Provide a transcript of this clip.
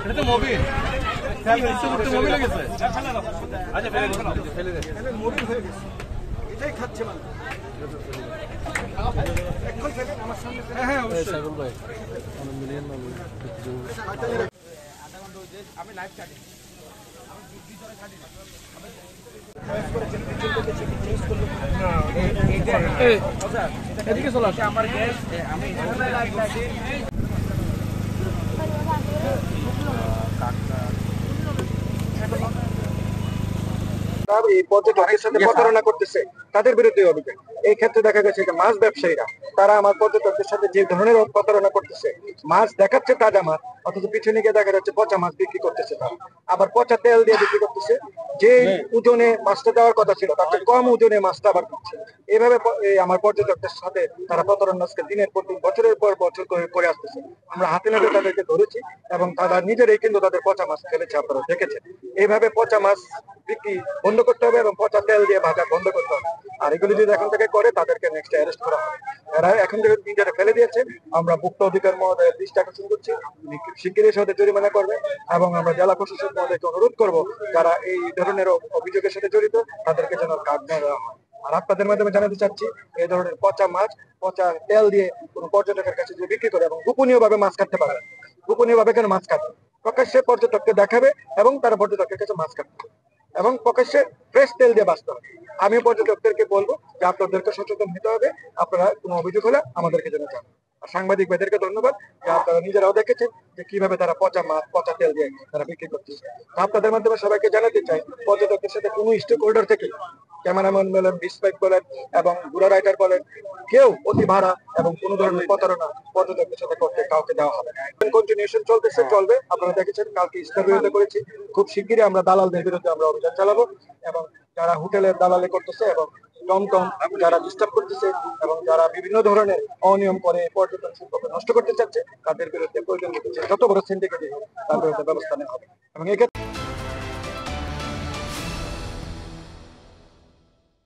এটা তো Mobil Mobil হয়ে গেছে। আচ্ছা ফেলে দে মোবিল হয়ে গেছে, এটাই খাচ্ছে মানুষ। হ্যাঁ অবশ্যই আমি লাইভ ছাড়ি, এদিকে চলে আসে আমার গ্যাস। আমি এই পর্যটকের সাথে প্রতারণা করতেছে, তাদের বিরুদ্ধে অভিযোগ। এই ক্ষেত্রে দেখা গেছে যে মাছ ব্যবসায়ীরা তারা আমার পর্যটকদের সাথে যে ধরনের প্রতারণা করতেছে, মাছ দেখাচ্ছে তাজা মাছ, অথচ পিছনে গিয়ে দেখা যাচ্ছে পচা মাছ বিক্রি করতেছে। তারা আবার পচা তেল দিয়ে বিক্রি করতেছে, যে ওজনে মাছটা দেওয়ার কথা ছিল তার চেয়ে কম ওজনে মাছটা আবার দিচ্ছে। এইভাবে আমার পর্যটকদের সাথে তারা প্রতারণা দিনের পর দিন, বছরের পর বছর করে আসতেছে। আমরা হাতে নাতে তাদেরকে ধরেছি এবং তারা নিজেরাই কিন্তু তাদের পচা মাছ ফেলেছে, আপনারা দেখেছেন। এইভাবে পচা মাছ বিক্রি বন্ধ করতে হবে এবং পচা তেল দিয়ে ভাজা বন্ধ করতে হবে। আর এগুলি যদি এখন থেকে করে তাদেরকে নেক্সট অ্যারেস্ট করা হবে। এরা এখন থেকে নিজেরা ফেলে দিয়েছে। আমরা ভুক্ত অধিকার মহোদয়ের দৃষ্টি আকর্ষণ করছি, শিগগিরই সাথে জরিমানা করবে এবং আমরা জেলা প্রশাসক মহোদয়কে অনুরোধ করব যারা এই ধরনের অভিযোগের সাথে জড়িত তাদেরকে যেন কাজ না দেওয়া হয়। আর আপনাদের মাধ্যমে জানাতে চাচ্ছি, এই ধরনের পচা মাছ পচা তেল দিয়ে কোনো পর্যটকের কাছে যে বিক্রি করে এবং গোপনীয় ভাবে মাছ কাটতে পারে, গোপনীয় ভাবে কেন মাছ কাটে, প্রকাশ্যে পর্যটককে দেখাবে এবং তারা পর্যটকের কাছে মাছ কাটবে এবং প্রকাশ্যে ফ্রেশ তেল দিয়ে বাঁচতে হবে। আমি পর্যটকদেরকে বলবো যে আপনাদেরকে সচেতন হতে হবে, আপনারা কোনো অভিযোগ হলে আমাদেরকে জানাতে হবে। আর সাংবাদিক ভাইদেরকে ধন্যবাদ যে আপনারা নিজেরাও দেখেছেন যে কিভাবে তারা পচা মাছ পচা তেল দিয়ে তারা বিক্রি করতেছে। আপনাদের মাধ্যমে সবাইকে জানাতে চাই, পর্যটকের সাথে কোনো স্টেক হোল্ডার থেকে, ক্যামেরাম্যান বলেন, বিস্পাইক বলেন এবং ঘোড়া রাইডার বলেন, কেউ অতি ভাড়া এবং কোনো ধরনের প্রতারণা পর্যটকদের সাথে করতে কাউকে দেওয়া হবে না। কন্টিনিউশন চলতেছে, চলবে। আপনারা দেখেছেন কালকে ইস্টার বিরুদ্ধে করেছি, খুব শিগগিরই আমরা দালালদের বিরুদ্ধে আমরা অভিযান চালাবো এবং যারা হোটেলের দালালি করতেছে এবং টমটম যারা ডিস্টার্ব করতেছে এবং যারা বিভিন্ন ধরনের অনিয়ম করে পর্যটন শিল্পকে নষ্ট করতে চাচ্ছে তাদের বিরুদ্ধে প্রয়োজন যত বড় সিন্ডিকেটই হোক তার বিরুদ্ধে ব্যবস্থা নেওয়া হবে এবং এক্ষেত্রে